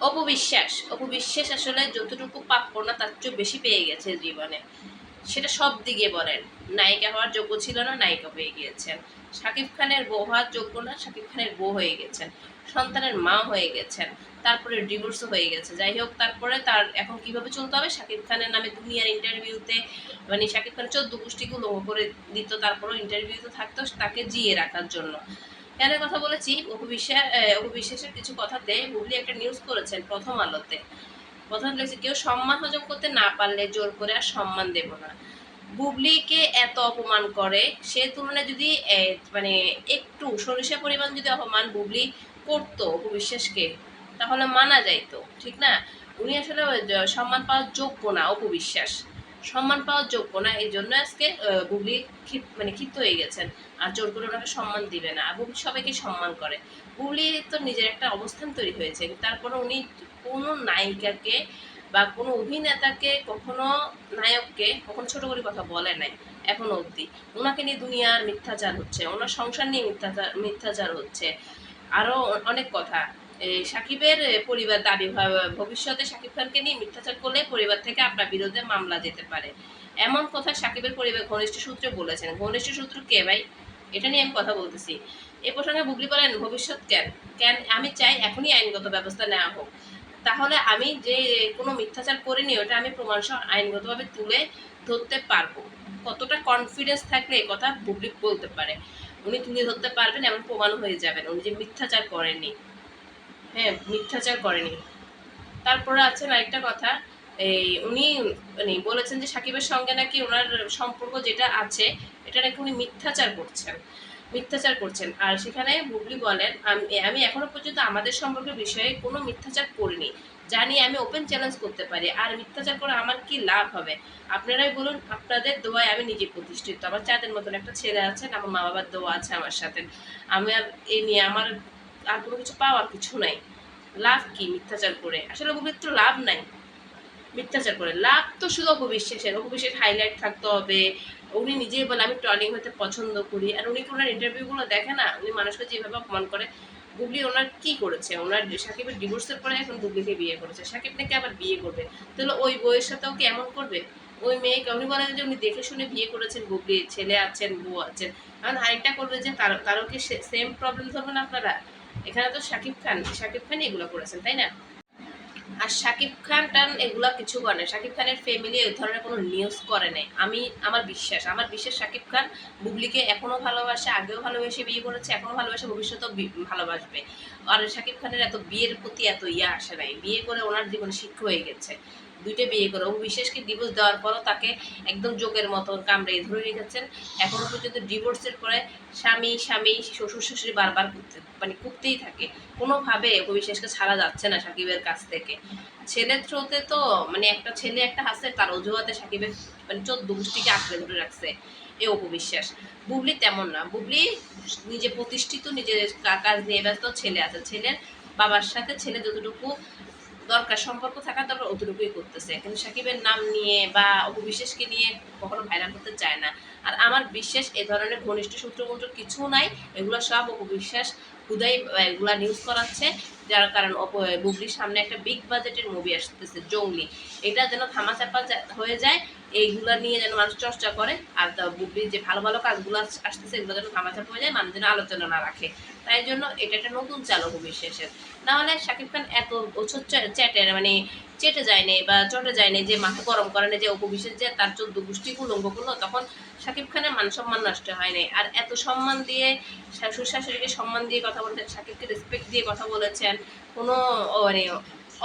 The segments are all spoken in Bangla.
অপবিশ্বাস অপবিশ্বাস আসলে যতটুকু প্রাপ্য না তার চেয়ে বেশি পেয়ে গেছে জীবনে। সেটা সব দিকে বলেন। নায়িকা হওয়ার যোগ্য ছিল না, নায়িকা হয়ে গিয়েছেন। শাকিব খানের বউ হওয়ার যোগ্য না, শাকিব খানের বউ হয়ে গেছেন। সন্তানের মা হয়ে গেছেন। তারপরে ডিভোর্সও হয়ে গেছে। যাই হোক, তারপরে তার এখন কিভাবে চলতে হবে, শাকিব খানের নামে দুনিয়ার ইন্টারভিউতে মানে শাকিব খান 14 গোষ্ঠীকে লঙ্ঘ করে দিত, তারপরেও ইন্টারভিউতে থাকতো তাকে জিয়ে রাখার জন্য। কেন কথা বলেছি, অপবিশ্বাসের কিছু কথাতে বুবলি একটা নিউজ করেছেন প্রথম আলোতে। প্রথম লিখেছে, কেউ সম্মান হজম করতে না পারলে জোর করে আর সম্মান দেব না। বুবলিকে এত অপমান করে, সে তুলনায় যদি মানে একটু সরিষা পরিমাণ যদি অপমান বুবলি করতো অপবিশ্বাসকে, তাহলে মানা যাইতো, ঠিক না? উনি আসলে সম্মান পাওয়ার যোগ্য না, অপবিশ্বাস সম্মান পাওয়ার যোগ্য না। এই জন্য আজকে বুবলি মানে ক্ষিপ্ত হয়ে গেছেন। আর জোর করে ওনাকে সম্মান দিবে না। আর বুবলি সবাইকে সম্মান করে। বুবলি তো নিজের একটা অবস্থান তৈরি হয়েছে, তারপরে উনি কোনো নায়িকাকে বা কোনো অভিনেতাকে কখনো, নায়ককে কখনো ছোট করে কথা বলে নাই এখনো অবধি। ওনাকে নিয়ে দুনিয়ার মিথ্যাচার হচ্ছে, ওনার সংসার নিয়ে মিথ্যাচার হচ্ছে, আরও অনেক কথা। এই সাকিবের পরিবার দাবি ভবিষ্যতে সাকিব খানকে নিয়ে মিথ্যাচার করলে পরিবার থেকে আপনার বিরুদ্ধে মামলা যেতে পারে, এমন কথা সাকিবের পরিবার ঘনিষ্ঠ সূত্রে বলেছেন। ঘনিষ্ঠ সূত্র কে ভাই? এটা নিয়ে আমি কথা বলতেছি। এ প্রসঙ্গে বুবলি বলেন, ভবিষ্যৎ কেন কেন আমি চাই এখনই আইনগত ব্যবস্থা নেওয়া হোক। তাহলে আমি যে কোনো মিথ্যাচার করিনি ওটা আমি প্রমাণ সহ আইনগতভাবে তুলে ধরতে পারবো। কতটা কনফিডেন্স থাকলে এই কথা বুবলি বলতে পারে? উনি তুলে ধরতে পারবেন, এমন প্রমাণ হয়ে যাবেন উনি যে মিথ্যাচার করেনি। হ্যাঁ, মিথ্যাচার করেনি। তারপরে আছেন আরেকটা কথা, এই উনি মানে বলেছেন যে সাকিবের সঙ্গে নাকি ওনার সম্পর্ক যেটা আছে এটা নাকি উনি মিথ্যাচার করছেন। আর সেখানে বুবলি বলেন, আমি এখনো পর্যন্ত আমাদের সম্পর্কের বিষয়ে কোনো মিথ্যাচার করিনি। জানি আমি ওপেন চ্যালেঞ্জ করতে পারি, আর মিথ্যাচার করে আমার কি লাভ হবে? আপনারাই বলুন। আপনাদের দোয়ায় আমি নিজে প্রতিষ্ঠিত, আমার চাঁদের মতন একটা ছেলে আছেন, আমার মা বাবার দোয়া আছে আমার সাথে। আমি আর এই নিয়ে আমার আর কোনো কিছু পাওয়ার কিছু নাই। লাভ কি মিথ্যাচার করে? আসলে বুবলির তো লাভ নাই মিথ্যাচার করে। লাভ তো শুধু অপবিশ্বাসের। অপবিশ্বাসের হাইলাইট থাকতে হবে। উনি নিজেই বলে আমি ট্রলিং হতে পছন্দ করি। আর উনি কি ওনার ইন্টারভিউগুলো দেখে না? উনি মানুষকে যেভাবে অপমান করে। বুবলি ওনার কি করেছে? ওনার সাকিবের ডিভোর্সের পরে এখন বুবলিকে বিয়ে করেছে। সাকিব নাকি আবার বিয়ে করবে। তাহলে ওই বউয়ের সাথেও কি এমন করবে? ওই মেয়েকে উনি বলেন যে উনি দেখে শুনে বিয়ে করেছেন, বুবলি ছেলে আছেন, বউ আছেন। এখন আরেকটা করবে যে তারও কি সেম প্রবলেম ধরবেন আপনারা? এখানে তো শাকিব খানই এগুলো করেছেন, তাই না? আর শাকিব খান টান এগুলা কিছু করে না। শাকিব খানের ফ্যামিলি এই ধরনের কোনো নিউজ করে নাই। আমার বিশ্বাস শাকিব খান বুবলিকে এখনো ভালোবাসে, আগেও ভালোবেসে বিয়ে করেছে, এখনো ভালোবাসে, ভবিষ্যতেও ভালোবাসবে। আর শাকিব খানের এত বিয়ের প্রতি এত আসে নাই। বিয়ে করে ওনার জীবনে শিক্ষা হয়ে গেছে। দুইটা বিয়ে করে বিশেষকে ডিভোর্স দেওয়ার পরও তাকে একদম জোকের মতন কামড়ে ধরে রেখেছেন। এখনো পর্যন্ত ডিভোর্সের পরে স্বামী শ্বশুর শাশুড়ি বারবার করতেই থাকে। কোনোভাবে অপবিশ্বাসকে ছাড়া যাচ্ছে না সাকিবের কাছ থেকে। ছেলের থ্রোতে তো মানে একটা ছেলে একটা হাসে, তার অজুহাতে সাকিবের মানে 14 গোষ্ঠীকে আঁকড়ে ধরে রাখছে এই অপবিশ্বাস। বুবলি তেমন না। বুবলি নিজে প্রতিষ্ঠিত, নিজের কাজ নিয়ে ব্যস্ত। ছেলে আছে, ছেলের বাবার সাথে ছেলে যতটুকু দরকার সম্পর্ক থাকার দরকার অতটুকুই করতেছে, কিন্তু সাকিবের নাম নিয়ে বা অপবিশ্বাসকে নিয়ে কখনো ভাইরাল করতে চায় না। আর আমার বিশ্বাস এ ধরনের ঘনিষ্ঠ সূত্রমূত্র কিছু নাই, এগুলো সব অপবিশ্বাস হুদাই এগুলা নিউজ করাচ্ছে। যার কারণ বুবলির সামনে একটা বিগ বাজেটের মুভি আসতেছে জঙ্গলি, এটা যেন ধামাচাপা হয়ে যায়। এইগুলা নিয়ে যেন মানুষ চর্চা করে, আর বুবলির যে ভালো ভালো কাজগুলো আসতেছে এগুলো যেন ধামাচাপা হয়ে যায়, মানুষ যেন আলোচনা না রাখে। তাই জন্য এটা একটা নতুন চালক অবিশ্বাসের। নাহলে শাকিব খান এত বছর মানে চেটে যায়নি বা চটে যায়নি, যে মাথা গরম করেনি যে অপবিশ্বাস যে তার 14 গোষ্ঠী উলঙ্গ করলো, তখন শাকিব খানের মান সম্মান নষ্ট হয়নি। আর এত সম্মান দিয়ে শ্বশুর শাশুড়িকে সম্মান দিয়ে কথা বলেছেন, শাকিবকে রেসপেক্ট দিয়ে কথা বলেছেন, কোনো মানে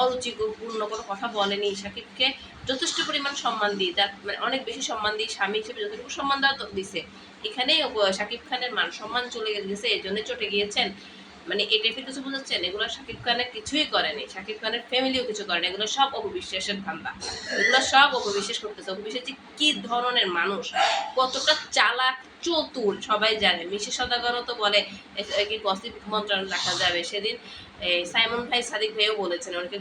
অরুচিপূর্ণ কোনো কথা বলেনি। শাকিবকে যথেষ্ট পরিমাণ সম্মান দিয়ে, যার মানে অনেক বেশি সম্মান দিয়ে, স্বামী হিসেবে যতটুকু সম্মান দেওয়া দিছে, এখানেই শাকিব খানের মান সম্মান চলে গেছে, এই জন্যই চটে গিয়েছেন। মানে এই টাইপের কিছু বোঝাচ্ছেন, এগুলো শাকিব খানের কিছুই করেনি, শাকিব খানের ফ্যামিলিও কিছু করেনি, এগুলো সব অপবিশ্বাসের ধান্দা। এগুলো সব অপবিশ্বাস করতেছে। অপবিশ্বাস যে কি ধরনের মানুষ, কতটা চালাক চতুর সবাই জানে। মিশে সদাগরও তো বলে কি গসিপ মন্ত্রণা রাখা যাবে। সেদিন সাইমন ভাই সাদিক ভাইও বলেছেন অনেকে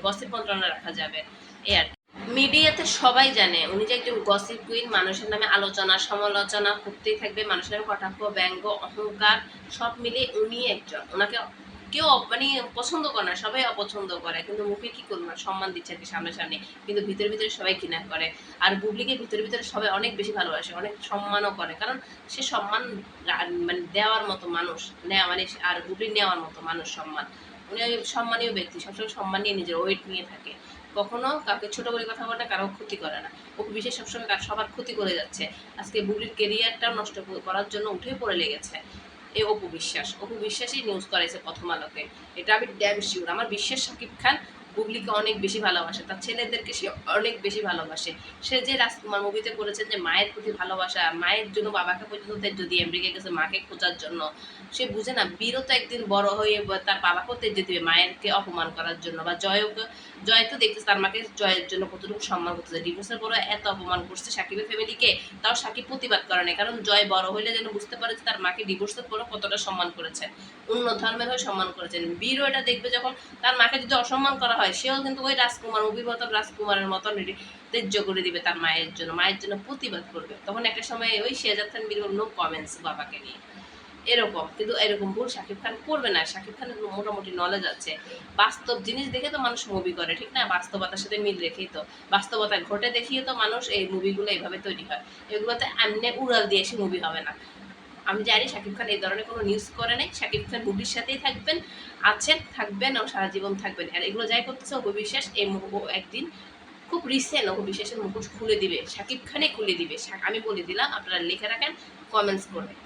গসিপ মন্ত্রণা রাখা যাবে। এই আর মিডিয়াতে সবাই জানে উনি যে একজন গসিপ কুইন, মানুষের নামে আলোচনা সমালোচনা করতেই থাকবে, মানুষের নামে কটাক্ষ ব্যঙ্গ অহংকার সব মিলিয়ে উনি একজন, ওনাকে কেউ মানে পছন্দ করে না, সবাই অপছন্দ করে, কিন্তু মুখে কি করবো না, সম্মান দিচ্ছে আর কি সামনে, কিন্তু ভিতরে ভিতরে সবাই ঘৃণা করে। আর বুবলিকে ভিতরে ভিতরে সবাই অনেক বেশি ভালোবাসে, অনেক সম্মানও করে, কারণ সে সম্মান মানে দেওয়ার মতো মানুষ, নেওয়া মানে আর বুবলি নেওয়ার মতো মানুষ সম্মান। উনি সম্মানীয় ব্যক্তি, সবসময় সম্মান নিয়ে নিজের ওয়েট নিয়ে থাকে, কখনো কাউকে ছোট করে কথা বলে না, কারো ক্ষতি করে না। অপু বিশ্বাস সবসময় সবার ক্ষতি করে যাচ্ছে, আজকে বুবলির কেরিয়ারটাও নষ্ট করার জন্য উঠে পড়ে লেগেছে এই অপু বিশ্বাসই নিউজ করেছে প্রথম আলোকে, এটা আমি ড্যাম শিওর। আমার বিশ্বাস শাকিব খান বুবলিকে অনেক বেশি ভালোবাসে, তার ছেলেদেরকে সে অনেক বেশি ভালোবাসে। সে যে রাজকুমার মুভিতে করেছেন যে মায়ের প্রতি ভালোবাসা, মায়ের জন্য বাবাকে পর্যন্ত যদি আমেরিকা গেছে মাকে খোঁজার জন্য, সে বুঝে না বীরও তো একদিন বড় হয়ে তার বাবাকেও তেজ দিবে মায়েরকে অপমান করার জন্য। বা জয় তো দেখতেছে তার মাকে জয়ের জন্য কতটুকু সম্মান করতেছে, ডিভোর্সের পরে এত অপমান করছে সাকিবের ফ্যামিলিকে, তাও সাকিব প্রতিবাদ করে না, কারণ জয় বড় হইলে যেন বুঝতে পারে যে তার মাকে ডিভোর্সের পরে কতটা সম্মান করেছে, অন্য ধর্মের হয়ে সম্মান করেছেন। বীরও এটা দেখবে যখন তার মাকে যদি অসম্মান করা হয়, সেও কিন্তু ওই রাজকুমার অভিমত রাজকুমারের মতন তেজ্য করে দিবে তার মায়ের জন্য প্রতিবাদ করবে। তখন একটা সময় ওই শেহজাদ খান বীর নো কমেন্টস বাবাকে নিয়ে এরকম, কিন্তু এরকম ভুল শাকিব খান করবে না। শাকিব খানের মোটামুটি নলেজ আছে, বাস্তব জিনিস দেখে তো মানুষ মুভি করে, ঠিক না? বাস্তবতার সাথে মিল রেখেই তো, বাস্তবতা ঘটে দেখিয়ে তো মানুষ এই মুভিগুলো এইভাবে তৈরি হয়। এগুলোতে এমনি উড়াল দিয়ে এসে মুভি হবে না। আমি জানি শাকিব খান এই ধরনের কোনো নিউজ করে নাই, শাকিব খান মুভির সাথেই থাকবেন, থাকবেন এবং সারা জীবন থাকবেন। আর এগুলো যাই করতেছে অপু বিশ্বাস এই একদিন খুব রিসেন্ট অপু বিশ্বাসের মুখোশ খুলে দিবে, শাকিব খানে খুলে দিবে। আমি বলে দিলাম, আপনারা লিখে রাখেন, কমেন্টস করবেন।